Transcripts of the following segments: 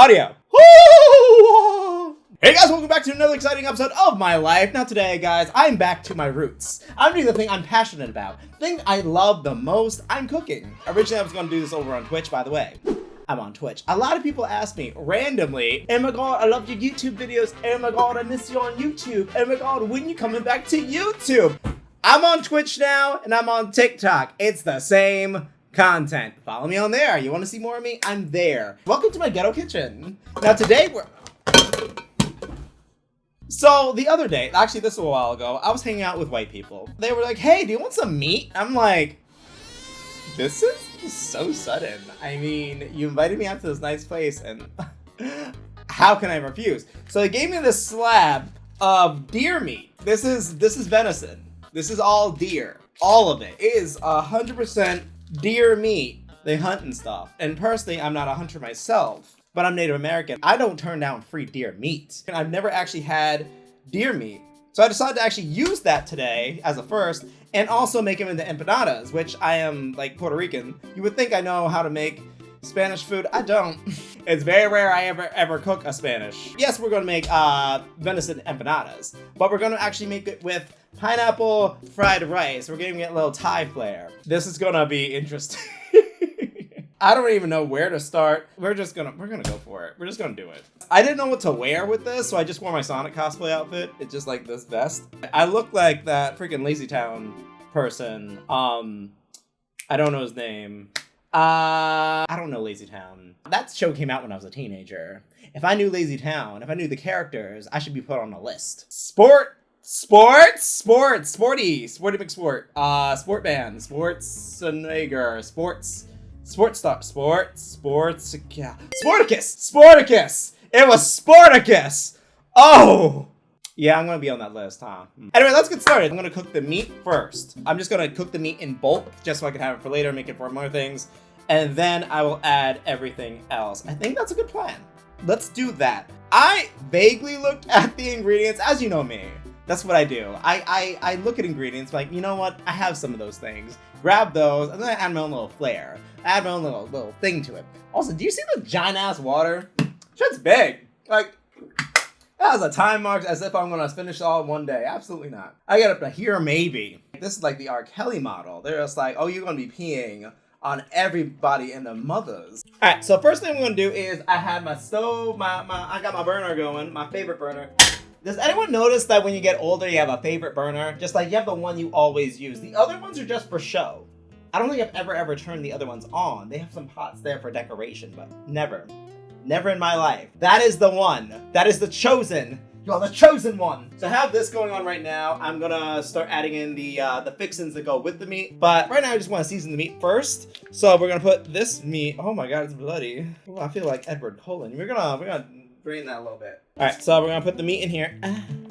audio. Hey guys, welcome back to another exciting episode of my life. Now today, guys, I'm back to my roots. I'm doing the thing I'm passionate about. The thing I love the most, I'm cooking. Originally, I was going to do this over on Twitch, by the way. I'm on Twitch. A lot of people ask me randomly, oh my god, I love your YouTube videos. Oh my god, I miss you on YouTube. Oh my god, when you coming back to YouTube? I'm on Twitch now, and I'm on TikTok. It's the same content. Follow me on there. You want to see more of me? I'm there. Welcome to my ghetto kitchen. Now today, So the other day, actually this was a while ago, I was hanging out with white people. They were like, hey, do you want some meat? I'm like, this is so sudden. I mean, you invited me out to this nice place and how can I refuse? So they gave me this slab of deer meat. This is venison. This is all deer. All of it. It is 100% deer meat. They hunt and stuff. And personally, I'm not a hunter myself, but I'm Native American. I don't turn down free deer meat. And I've never actually had deer meat. So I decided to actually use that today as a first and also make them into empanadas, which I am like Puerto Rican. You would think I know how to make Spanish food. I don't. It's very rare I ever cook a Spanish. Yes, we're gonna make venison empanadas, but we're gonna actually make it with pineapple fried rice. We're giving it a little Thai flair. This is gonna be interesting. I don't even know where to start. We're gonna go for it. We're just gonna do it. I didn't know what to wear with this, so I just wore my Sonic cosplay outfit. It's just like this vest. I look like that freaking Lazy Town person. I don't know his name. I don't know Lazy Town. That show came out when I was a teenager. If I knew Lazy Town, if I knew the characters, I should be put on a list. Sporty McSport, Sport Band, Sportsenager, Sporticus! It was Sporticus! Oh! Yeah, I'm gonna be on that list, huh? Anyway, let's get started. I'm gonna cook the meat first. I'm just gonna cook the meat in bulk, just so I can have it for later, make it for more things. And then I will add everything else. I think that's a good plan. Let's do that. I vaguely looked at the ingredients, as you know me. That's what I do. I look at ingredients like, you know what? I have some of those things. Grab those, and then I add my own little flair. Add my own little thing to it. Also, do you see the giant ass water? Shit's big. Like, that has a time mark as if I'm gonna finish it all in one day. Absolutely not. I get up to here maybe. This is like the R. Kelly model. They're just like, oh, you're gonna be peeing on everybody and the mothers. All right, so first thing I'm gonna do is I have my stove, I got my burner going, my favorite burner. Does anyone notice that when you get older, you have a favorite burner? Just like you have the one you always use. The other ones are just for show. I don't think I've ever turned the other ones on. They have some pots there for decoration, but never in my life. That is the one. That is the chosen. You're the chosen one. So I have this going on right now. I'm gonna start adding in the fixins that go with the meat. But right now I just want to season the meat first. So we're gonna put this meat. Oh my god, it's bloody. Oh, I feel like Edward Cullen. We're gonna drain that a little bit. All right, so we're gonna put the meat in here.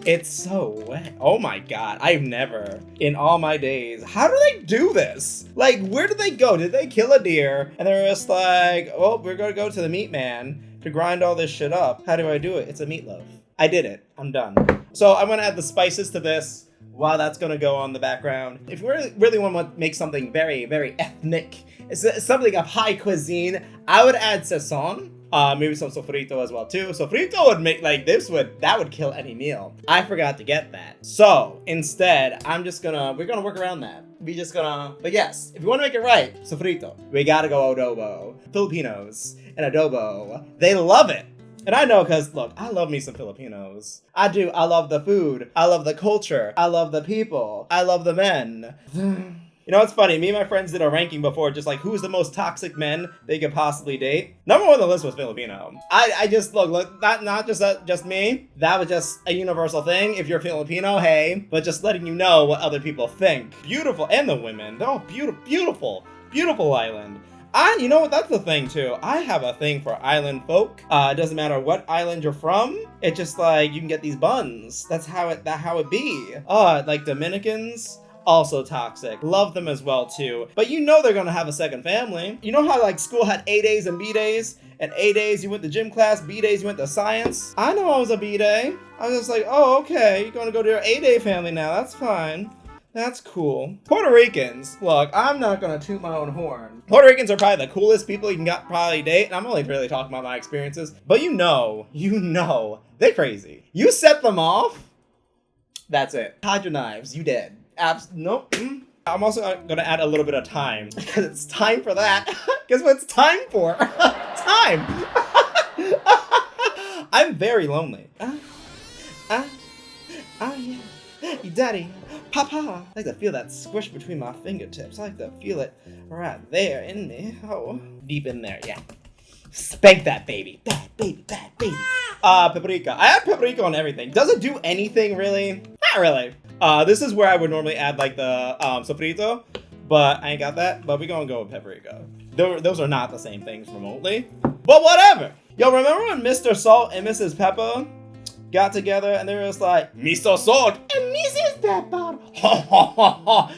It's so wet. Oh my god, I've never in all my days. How do they do this? Like, where did they go? Did they kill a deer and they're just like, oh, we're gonna go to the meat man to grind all this shit up? How do I do it? It's a meatloaf. I did it. I'm done. So I'm gonna add the spices to this while that's gonna go on the background. If you really want to make something very, very ethnic, it's something of high cuisine, I would add sazon. Maybe some sofrito as well too. Sofrito would make like that would kill any meal. I forgot to get that. So instead, we're gonna work around that. But yes, if you want to make it right, sofrito, we gotta go adobo. Filipinos and adobo, they love it. And I know, because look, I love me some Filipinos. I do. I love the food. I love the culture. I love the people. I love the men. You know, it's funny. Me and my friends did a ranking before, just like who's the most toxic men they could possibly date. Number one on the list was Filipino. I just look, not just me. That was just a universal thing. If you're Filipino, hey, but just letting you know what other people think. Beautiful, and the women. Oh, beautiful island. You know what? That's the thing too. I have a thing for island folk. It doesn't matter what island you're from. It's just like you can get these buns. That's how it be. Like Dominicans. Also toxic. Love them as well too. But you know they're gonna have a second family. You know how like school had A days and B days? And A days you went to gym class, B days you went to science. I know I was a B day. I was just like, oh, okay, you're gonna go to your A day family now, that's fine. That's cool. Puerto Ricans, look, I'm not gonna toot my own horn. Puerto Ricans are probably the coolest people you can probably date, and I'm only really talking about my experiences, but you know, they're crazy. You set them off, that's it. Hide your knives, you dead. Nope. I'm also gonna add a little bit of time, because it's time for that. Guess what it's time for? Time! I'm very lonely. Yeah. Daddy, Papa. I like to feel that squish between my fingertips. I like to feel it right there in me. Oh, deep in there, yeah. Spank that baby. Bad baby, bad baby. Paprika. I add paprika on everything. Does it do anything, really? Not really. This is where I would normally add, like, the sofrito, but I ain't got that. But we're gonna go with paprika. Those are not the same things remotely. But whatever. Yo, remember when Mr. Salt and Mrs. Pepper got together and they were just like, Mr. Salt and Mrs. Pepper.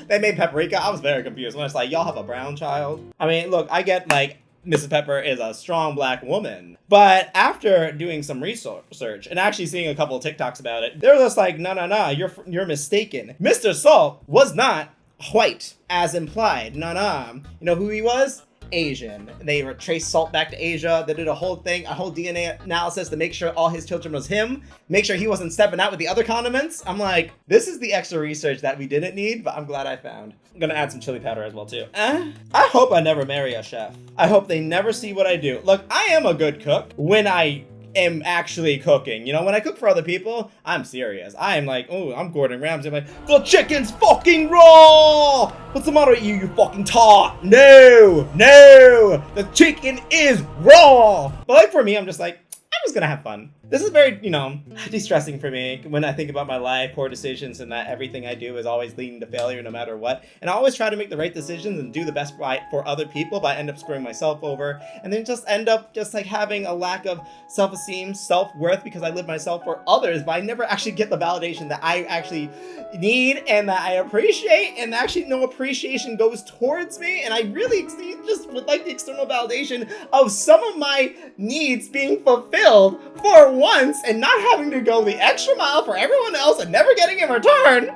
They made paprika. I was very confused when it's like, y'all have a brown child. I mean, look, I get like Mrs. Pepper is a strong black woman, but after doing some research and actually seeing a couple of TikToks about it, they were just like, no, you're mistaken. Mr. Salt was not white as implied. No. You know who he was? Asian. They traced Salt back to Asia. They did a whole DNA analysis to make sure all his children was him. Make sure he wasn't stepping out with the other condiments. I'm like, this is the extra research that we didn't need, but I'm glad I found. I'm gonna add some chili powder as well too. I hope I never marry a chef. I hope they never see what I do. Look, I am a good cook when I am actually cooking. You know, when I cook for other people, I'm serious. I am like, oh, I'm Gordon Ramsay. I'm like, the chicken's fucking raw! What's the matter with you, you fucking tot? No! The chicken is raw! But like for me, I'm just like, I'm just gonna have fun. This is very, you know, de-stressing for me when I think about my life, poor decisions, and that everything I do is always leading to failure no matter what. And I always try to make the right decisions and do the best right for other people, but I end up screwing myself over. And then just end up just like having a lack of self-esteem, self-worth, because I live myself for others, but I never actually get the validation that I actually need and that I appreciate, and actually no appreciation goes towards me. And I really just would like the external validation of some of my needs being fulfilled for once and not having to go the extra mile for everyone else and never getting in return.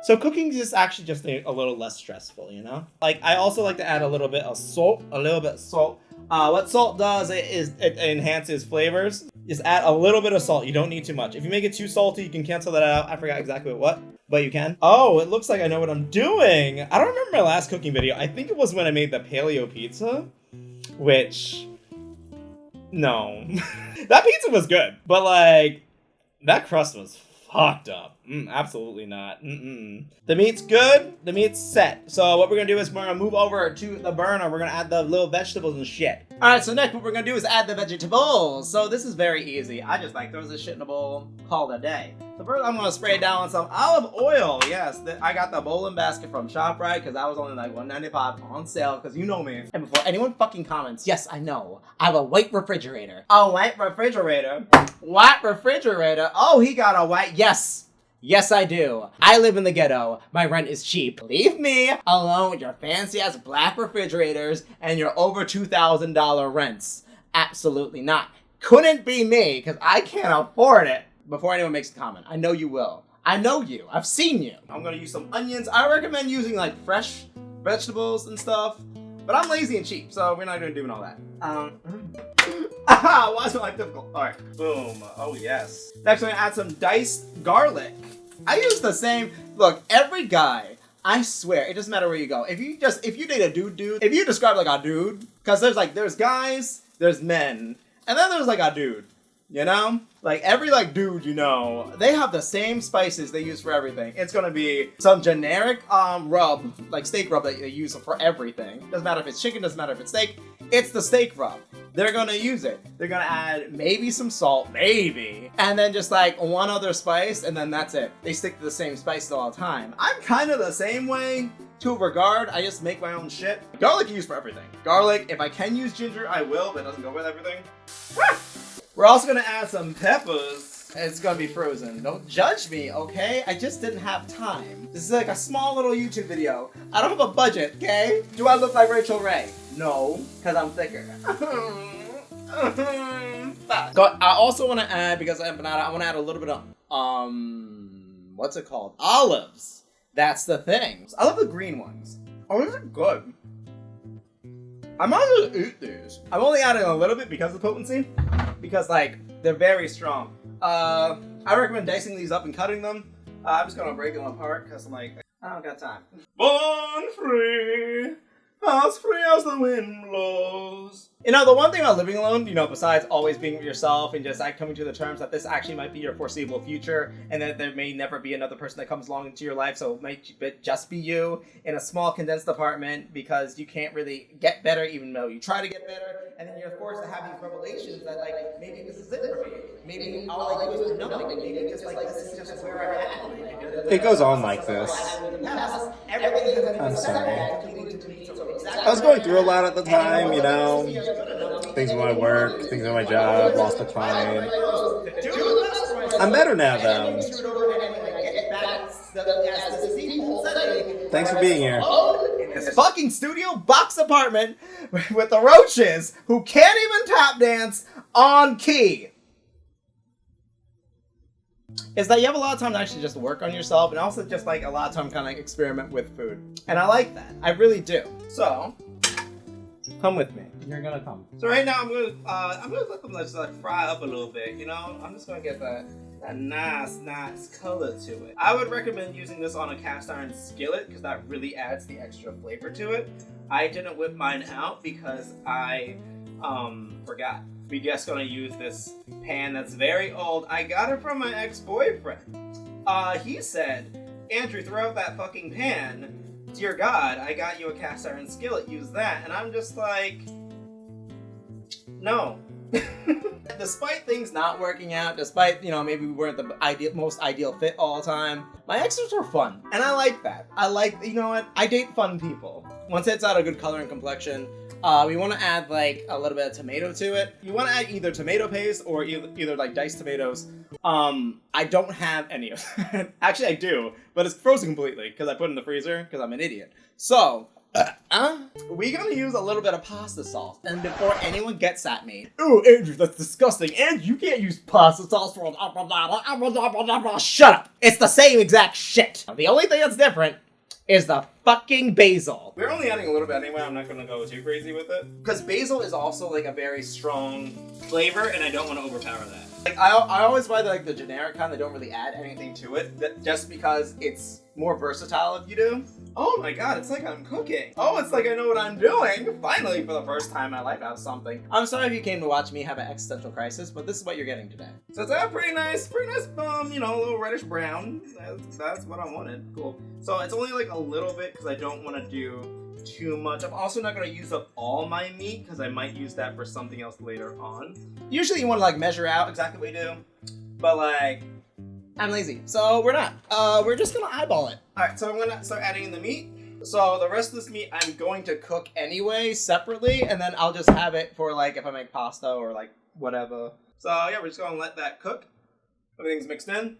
So cooking is actually just a little less stressful, you know? Like, I also like to add a little bit of salt, what salt does is it enhances flavors. Just add a little bit of salt. You don't need too much. If you make it too salty, you can cancel that out. I forgot exactly what, but you can. Oh, it looks like I know what I'm doing. I don't remember my last cooking video. I think it was when I made the paleo pizza, which, no. That pizza was good, but like, that crust was fucked up. Absolutely not. The meat's good. The meat's set. So what we're gonna do is we're gonna move over to the burner. We're gonna add the little vegetables and shit. All right, so next what we're gonna do is add the vegetables. So this is very easy. I just like throw this shit in a bowl, call it a day. So first I'm gonna spray it down with some olive oil. Yes, I got the bowling basket from ShopRite because that was only like $1.95 on sale, because you know me. And before anyone fucking comments, yes, I know, I have a white refrigerator. A white refrigerator? White refrigerator? Oh, he got a white, yes. Yes, I do. I live in the ghetto. My rent is cheap. Leave me alone with your fancy-ass black refrigerators and your over $2,000 rents. Absolutely not. Couldn't be me, because I can't afford it. Before anyone makes a comment, I know you will. I know you. I've seen you. I'm gonna use some onions. I recommend using like fresh vegetables and stuff, but I'm lazy and cheap, so we're not gonna do all that. Why is it like difficult? All right, boom. Oh yes. Next, I'm gonna add some diced garlic. I use the same. Look, every guy, I swear, it doesn't matter where you go. If you date a dude, if you describe like a dude, because there's guys, there's men, and then there's like a dude. You know? Like, every, like, dude you know, they have the same spices they use for everything. It's gonna be some generic, rub, like steak rub that they use for everything. Doesn't matter if it's chicken, doesn't matter if it's steak. It's the steak rub. They're gonna use it. They're gonna add maybe some salt, maybe, and then just, like, one other spice, and then that's it. They stick to the same spices all the time. I'm kind of the same way. To a regard, I just make my own shit. Garlic you use for everything. Garlic, if I can use ginger, I will, but it doesn't go with everything. We're also gonna add some peppers. It's gonna be frozen. Don't judge me, okay? I just didn't have time. This is like a small little YouTube video. I don't have a budget, okay? Do I look like Rachel Ray? No, because I'm thicker. I also want to add, because of empanada, I want to add a little bit of, what's it called? Olives. That's the thing. I love the green ones. Oh, these are good. I might as well eat these. I'm only adding a little bit because of the potency. Because, like, they're very strong. I recommend dicing these up and cutting them. I'm just gonna break them apart because I'm like, I don't got time. Born free as the wind blows. You know, the one thing about living alone, you know, besides always being yourself and just like coming to the terms that this actually might be your foreseeable future and that there may never be another person that comes along into your life, so it might just be you in a small condensed apartment because you can't really get better even though you try to get better, and then you're forced to have these revelations that like, maybe this is it for me. Maybe all I do is nothing. Maybe just like, this is just where I'm at. It goes on like this. I'm sorry. I was going through a lot at the time, you know. Things with my work, things with my job, lost a client. I'm better now, though. Thanks for being here. In this fucking studio box apartment with the roaches who can't even tap dance on key. Is that you have a lot of time to actually just work on yourself and also just like a lot of time kind of like experiment with food. And I like that. I really do. So, come with me. You're gonna come. So right now I'm gonna let them just like fry up a little bit, you know? I'm just gonna get that nice color to it. I would recommend using this on a cast iron skillet because that really adds the extra flavor to it. I didn't whip mine out because I forgot. We're just gonna use this pan that's very old. I got it from my ex-boyfriend. He said, Andrew, throw out that fucking pan. Dear God, I got you a cast iron skillet, use that. And I'm just like, no. Despite things not working out, despite, you know, maybe we weren't the most ideal fit all the time, my exes were fun. And I like that. I like, you know what? I date fun people. Once it's out a good color and complexion, we want to add like a little bit of tomato to it. You want to add either tomato paste or either like diced tomatoes. I don't have any of that. Actually, I do, but it's frozen completely because I put it in the freezer because I'm an idiot. So, we're gonna use a little bit of pasta sauce. And before anyone gets at me, ooh, Andrew, that's disgusting. And you can't use pasta sauce for shut up. It's the same exact shit. The only thing that's different is the fucking basil. We're only adding a little bit anyway. I'm not gonna go too crazy with it. Because basil is also like a very strong flavor and I don't want to overpower that. Like I always buy the generic kind that don't really add anything to it, just because it's more versatile if you do. Oh my God, it's like I'm cooking. Oh, it's like I know what I'm doing. Finally, for the first time in my life, I have something. I'm sorry if you came to watch me have an existential crisis, but this is what you're getting today. So it's a pretty nice, you know, a little reddish brown. That's what I wanted. Cool. So it's only like a little bit because I don't want to do too much. I'm also not going to use up all my meat because I might use that for something else later on. Usually you want to like measure out exactly what you do, but like, I'm lazy, so we're not. We're just gonna eyeball it. All right, so I'm gonna start adding in the meat. So the rest of this meat I'm going to cook anyway, separately, and then I'll just have it for like if I make pasta or like whatever. So yeah, we're just gonna let that cook. Everything's mixed in.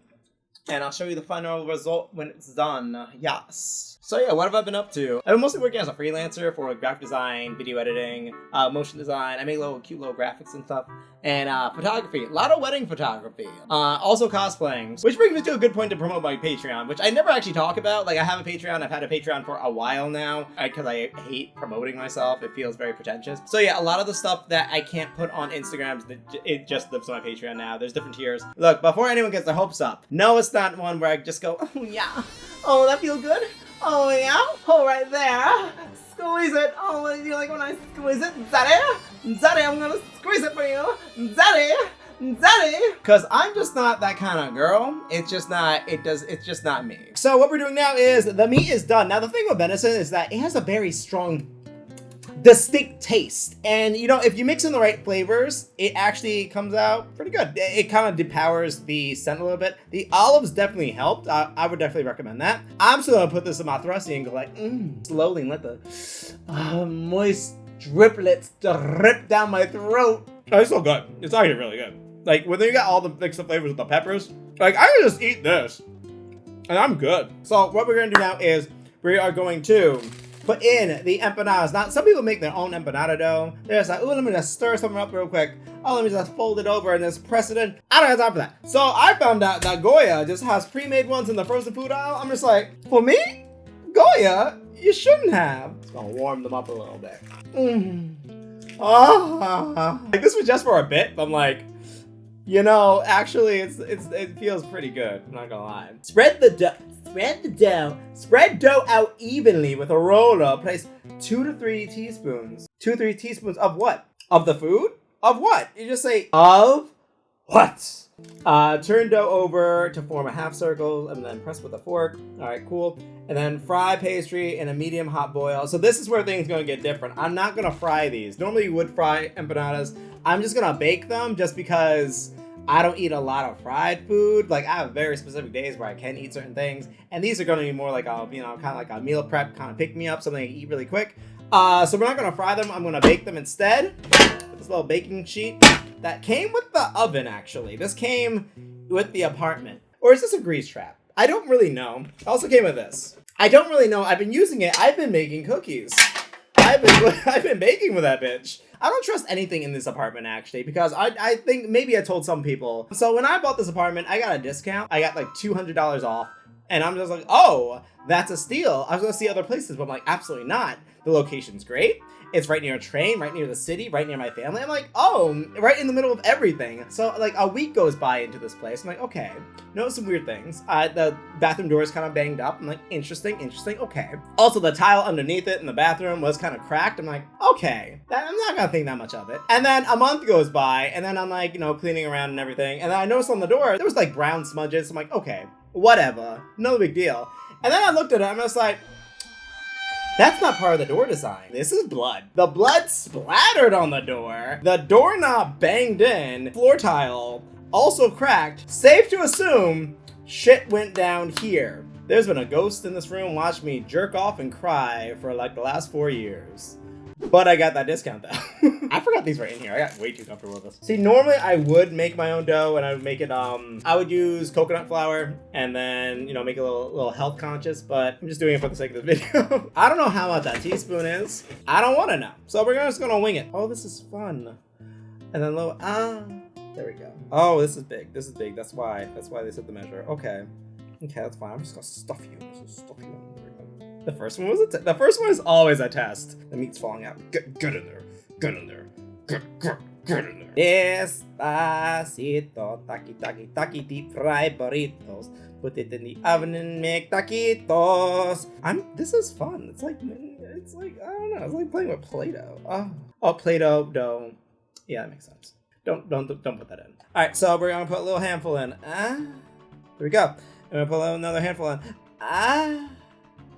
And I'll show you the final result when it's done. Yes. So yeah, what have I been up to? I've been mostly working as a freelancer for graphic design, video editing, motion design. I make cute little graphics and stuff. And photography. A lot of wedding photography. Also cosplaying. Which brings me to a good point to promote my Patreon, which I never actually talk about. Like, I have a Patreon. I've had a Patreon for a while now. Because I hate promoting myself. It feels very pretentious. So yeah, a lot of the stuff that I can't put on Instagram, it just lives on my Patreon now. There's different tiers. Look, before anyone gets their hopes up, no, it's not one where I just go, oh yeah. Oh, that feels good. Oh yeah, oh right there. Squeeze it. Oh, you like when I squeeze it? Daddy, I'm gonna squeeze it for you. Daddy. Cause I'm just not that kind of girl. It's just not, it's just not me. So what we're doing now is, the meat is done. Now the thing with venison is that it has a very strong, distinct taste. And you know, if you mix in the right flavors, it actually comes out pretty good. It kind of depowers the scent a little bit. The olives definitely helped. I would definitely recommend that. I'm still gonna put this in my thrusty and go like, slowly, and let the moist driplets drip down my throat. Oh, it's so good. It's actually really good. Like, when you got all the mixed up flavors with the peppers, like, I can just eat this, and I'm good. So what we're gonna do now is, we are going to put in the empanadas. Now, some people make their own empanada dough. They're just like, ooh, let me just stir something up real quick. Oh, let me just fold it over and just press it in. I don't have time for that. So I found out that Goya just has pre-made ones in the frozen food aisle. I'm just like, for me? Goya, you shouldn't have. It's gonna warm them up a little bit. Like, this was just for a bit, but I'm like, you know, actually, it feels pretty good. I'm not gonna lie. Spread dough out evenly with a roller. Place 2 to 3 teaspoons. 2 to 3 teaspoons of what? Of the food? Of what? You just say, of what? Turn dough over to form a half circle and then press with a fork. All right, cool. And then fry pastry in a medium hot boil. So this is where things gonna get different. I'm not gonna fry these. Normally you would fry empanadas. I'm just gonna bake them just because I don't eat a lot of fried food. Like, I have very specific days where I can eat certain things. And these are gonna be more like a, you know, kind of like a meal prep, kind of pick me up, something I can eat really quick. So we're not gonna fry them. I'm gonna bake them instead. This little baking sheet that came with the oven, actually. This came with the apartment. Or is this a grease trap? I don't really know. It also came with this. I don't really know. I've been using it. I've been making cookies. I've been baking with that bitch. I don't trust anything in this apartment, actually, because I think maybe I told some people. So when I bought this apartment, I got a discount. I got like $200 off. And I'm just like, oh, that's a steal. I was gonna see other places, but I'm like, absolutely not. The location's great. It's right near a train, right near the city, right near my family. I'm like, oh, right in the middle of everything. So like a week goes by into this place. I'm like, okay, notice some weird things. The bathroom door is kind of banged up. I'm like, interesting, okay. Also, the tile underneath it in the bathroom was kind of cracked. I'm like, okay, I'm not gonna think that much of it. And then a month goes by, and then I'm like, you know, cleaning around and everything. And then I noticed on the door, there was like brown smudges. I'm like, okay, whatever, no big deal. And then I looked at it, I'm just like, that's not part of the door design. This is blood. The blood splattered on the door. The doorknob banged in. Floor tile also cracked. Safe to assume shit went down here. There's been a ghost in this room. Watch me jerk off and cry for like the last 4 years. But I got that discount though. I forgot these were in here. I got way too comfortable with this. See, normally I would make my own dough and I would make it, I would use coconut flour and then, you know, make it a little health conscious, but I'm just doing it for the sake of this video. I don't know how much that teaspoon is. I don't want to know. So we're just gonna wing it. Oh, this is fun. And then there we go. Oh, this is big. This is big. That's why they said the measure. Okay. Okay, that's fine. I'm just gonna stuff you. The first one was the first one is always a test. The meat's falling out. Get in there. Get in there. Get in there. Despacito, taki, deep fried burritos. Put it in the oven and make taquitos. This is fun. It's like, I don't know. It's like playing with Play-Doh. Oh, Play-Doh dough. Yeah, that makes sense. Don't put that in. All right, so we're gonna put a little handful in. There we go. I'm gonna put another handful in.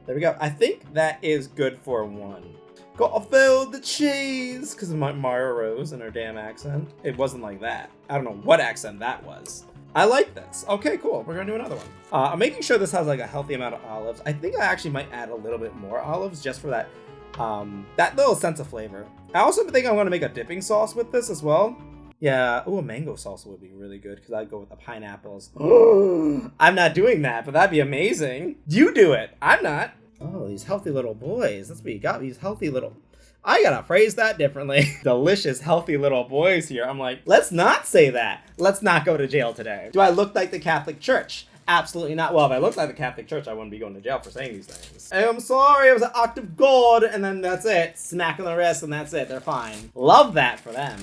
There we go. I think that is good for one. Gotta fill the cheese! Because of my Mara Rose and her damn accent. It wasn't like that. I don't know what accent that was. I like this. Okay, cool. We're gonna do another one. I'm making sure this has like a healthy amount of olives. I think I actually might add a little bit more olives just for that, that little sense of flavor. I also think I'm gonna make a dipping sauce with this as well. Yeah, ooh, a mango salsa would be really good because I'd go with the pineapples. I'm not doing that, but that'd be amazing. You do it. I'm not. Oh, these healthy little boys. That's what you got. These healthy little... I gotta phrase that differently. Delicious, healthy little boys here. I'm like, let's not say that. Let's not go to jail today. Do I look like the Catholic Church? Absolutely not. Well, if I looked like the Catholic Church, I wouldn't be going to jail for saying these things. I'm sorry, it was an act of God, and then that's it. Smack on the wrist, and that's it. They're fine. Love that for them.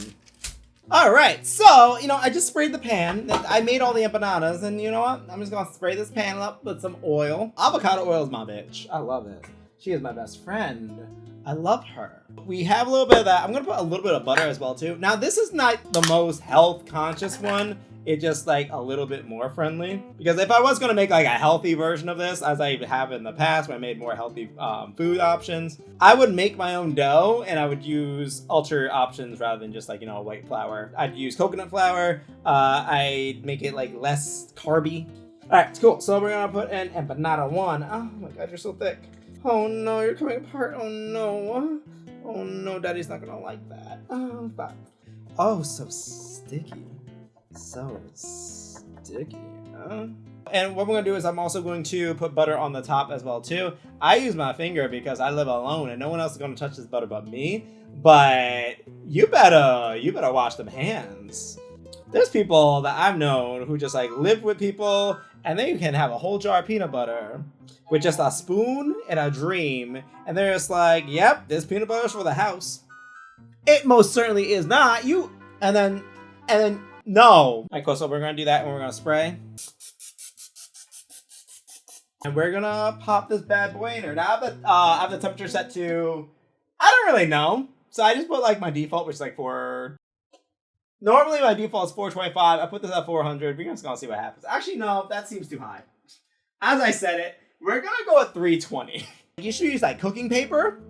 All right, so, you know, I just sprayed the pan. I made all the empanadas, and you know what? I'm just gonna spray this pan up with some oil. Avocado oil is my bitch. I love it. She is my best friend. I love her. We have a little bit of that. I'm gonna put a little bit of butter as well, too. Now, this is not the most health-conscious one. It's just, like, a little bit more friendly. Because if I was gonna make, like, a healthy version of this, as I have in the past, when I made more healthy food options, I would make my own dough, and I would use ultra options rather than just, like, you know, white flour. I'd use coconut flour. I'd make it, like, less carby. All right, cool. So we're gonna put in empanada 1. Oh, my God, you're so thick. Oh, no, you're coming apart. Oh, no. Oh, no, Daddy's not gonna like that. Oh, fuck. Oh, so sticky. So sticky, huh? And what we're gonna do is I'm also going to put butter on the top as well too. I use my finger because I live alone and no one else is gonna touch this butter but me. But you better wash them hands. There's people that I've known who just like live with people and they can have a whole jar of peanut butter with just a spoon and a dream. And they're just like, yep, this peanut butter is for the house. It most certainly is not. And then no. All right, cool, so we're gonna do that and we're gonna spray. And we're gonna pop this bad boy in here. Now I have the temperature set to, I don't really know. So I just put like my default, which is like normally my default is 425. I put this at 400. We're just gonna see what happens. Actually, no, that seems too high. As I said it, we're gonna go at 320. You should use like cooking paper.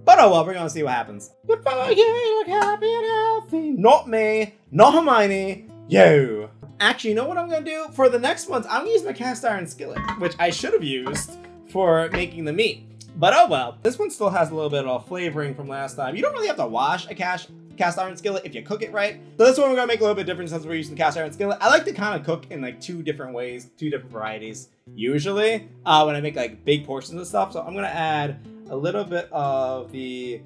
But oh well, we're gonna see what happens. Goodbye, you look happy and healthy. Not me, not Hermione, you. Actually, you know what I'm gonna do? For the next ones, I'm gonna use my cast iron skillet, which I should have used for making the meat. But oh well. This one still has a little bit of flavoring from last time. You don't really have to wash a cast iron skillet if you cook it right. So this one we're gonna make a little bit different since we're using the cast iron skillet. I like to kind of cook in like two different ways, two different varieties, usually, when I make like big portions of stuff. So I'm gonna add a little bit of the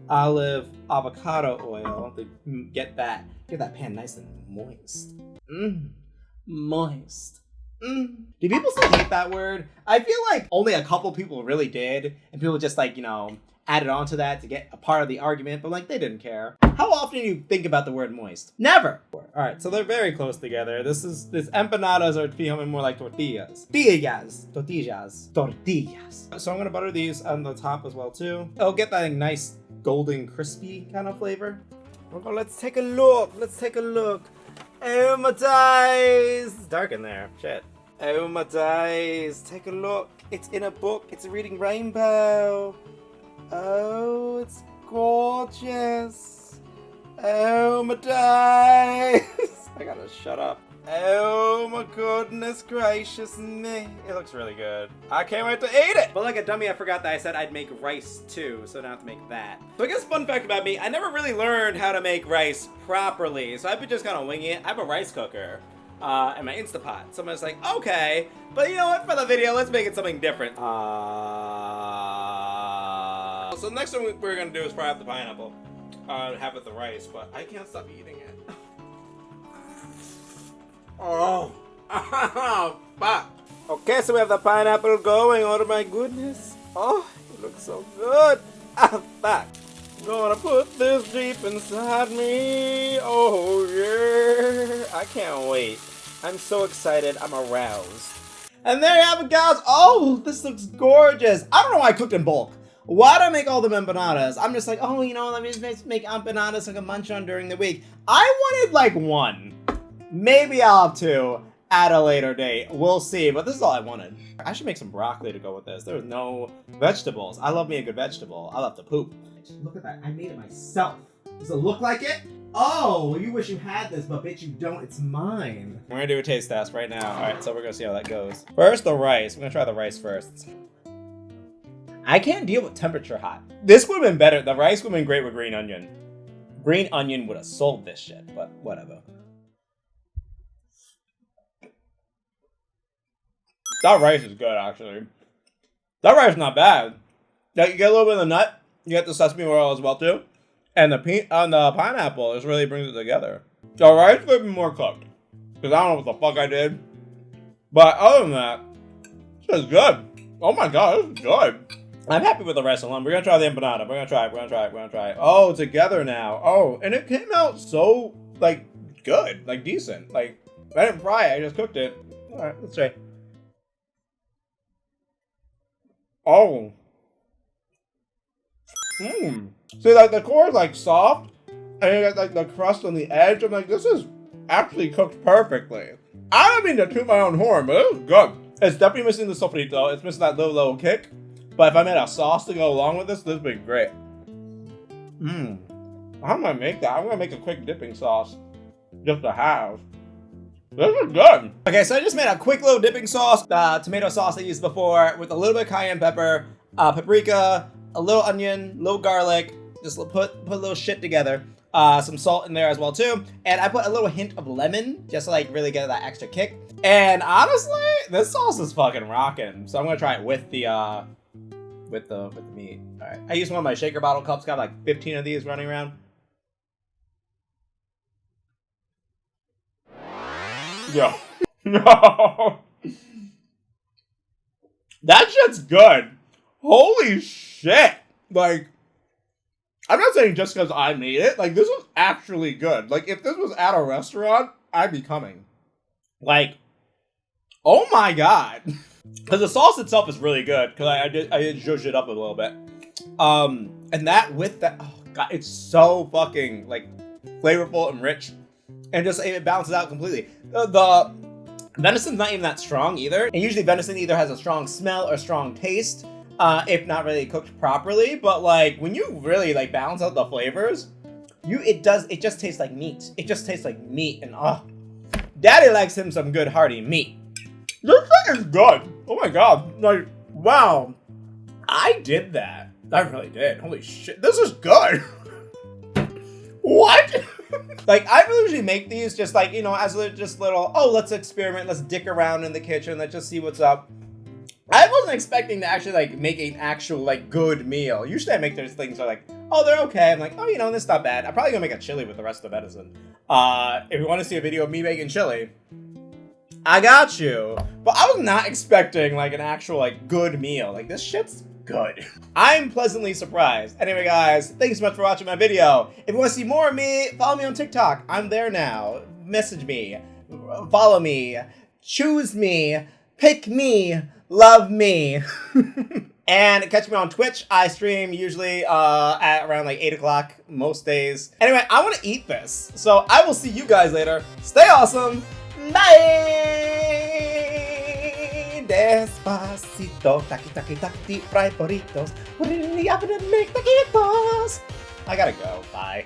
olive avocado oil to get that pan nice and moist. Moist. Do people still hate that word? I feel like only a couple people really did, and people just like, you know, added on to that to get a part of the argument, but like they didn't care. How often do you think about the word moist? Never. All right, so they're very close together. This empanadas are becoming more like tortillas. Tortillas. So I'm gonna butter these on the top as well too. It'll get that nice golden crispy kind of flavor. Let's take a look. Oh my days! It's dark in there. Shit. Oh my days! Take a look. It's in a book. It's reading Rainbow. Oh, it's gorgeous. Oh my days! I gotta shut up. Oh my goodness gracious me. It looks really good. I can't wait to eat it! But like a dummy, I forgot that I said I'd make rice too, so now I have to make that. So I guess fun fact about me, I never really learned how to make rice properly, so I've been just kind of winging it. I have a rice cooker and my Instapot. So I'm just like, okay, but you know what, for the video, let's make it something different. So the next thing we're gonna do is fry up the pineapple. Have with the rice, but I can't stop eating it. Oh, fuck. Okay, so we have the pineapple going. Oh my goodness. Oh, it looks so good. Ah, fuck. Gonna put this deep inside me. Oh, yeah. I can't wait. I'm so excited. I'm aroused. And there you have it, guys. Oh, this looks gorgeous. I don't know why I cooked in bulk. Why do I make all the empanadas? I'm just like, oh, you know, let me just make empanadas like a munch on during the week. I wanted like one. Maybe I'll have two at a later date. We'll see, but this is all I wanted. I should make some broccoli to go with this. There's no vegetables. I love me a good vegetable. I love to poop. Look at that. I made it myself. Does it look like it? Oh, you wish you had this, but bitch, you don't. It's mine. We're gonna do a taste test right now. All right, so we're gonna see how that goes. First, the rice. We're gonna try the rice first. I can't deal with temperature hot. This would have been better. The rice would have been great with green onion. Green onion would have sold this shit, but whatever. That rice is good, actually. That rice is not bad. Like, you get a little bit of the nut. You get the sesame oil as well, too. And the pineapple just really brings it together. The rice could be more cooked. Because I don't know what the fuck I did. But other than that, this is good. Oh my god, this is good. I'm happy with the rice alone. We're gonna try the empanada. We're gonna try it. Oh, together now. Oh, and it came out so, like, good. Like, decent. Like, I didn't fry it. I just cooked it. Alright, let's try. Oh. See, like, the core is, like, soft, and you got, like, the crust on the edge. I'm like, this is actually cooked perfectly. I don't mean to toot my own horn, but it was good. It's definitely missing the sofrito. It's missing that little kick. But if I made a sauce to go along with this would be great. How am I gonna make that? I'm gonna make a quick dipping sauce. Just to have. This is good. Okay, so I just made a quick little dipping sauce. The tomato sauce I used before with a little bit of cayenne pepper, paprika, a little onion, little garlic. Just put a little shit together. some salt in there as well too, and I put a little hint of lemon just to like really get that extra kick. And honestly, this sauce is fucking rocking. So I'm gonna try it with the meat. All right, I use one of my shaker bottle cups. Got like 15 of these running around. Yo, no, that shit's good. Holy shit! Like, I'm not saying just because I made it. Like, this was actually good. Like, if this was at a restaurant, I'd be coming. Like, oh my god. Because the sauce itself is really good. Because I did zhuzh it up a little bit. And that with that, oh god, it's so fucking, like, flavorful and rich. And just, it balances out completely. The venison's not even that strong either. And usually venison either has a strong smell or strong taste. If not really cooked properly, but like when you really like balance out the flavors, it just tastes like meat. It just tastes like meat, and daddy likes him some good hearty meat. This thing is good. Oh my god, like wow, I did that. I really did. Holy shit, this is good. What? Like, I usually make these just like, you know, as just little, oh, let's experiment, let's dick around in the kitchen, let's just see what's up. I wasn't expecting to actually, like, make an actual, like, good meal. Usually I make those things that are like, oh, they're okay. I'm like, oh, you know, this is not bad. I'm probably gonna make a chili with the rest of the venison. If you want to see a video of me making chili, I got you. But I was not expecting, like, an actual, like, good meal. Like, this shit's good. I'm pleasantly surprised. Anyway, guys, thank you so much for watching my video. If you want to see more of me, follow me on TikTok. I'm there now. Message me. Follow me. Choose me. Pick me. Love me. And catch me on Twitch. I stream usually at around like 8 o'clock most days. Anyway, I want to eat this. So I will see you guys later. Stay awesome. Bye. Despacito. Taki taki taki. Fry burritos. Really happen to make taquitos. I gotta go. Bye.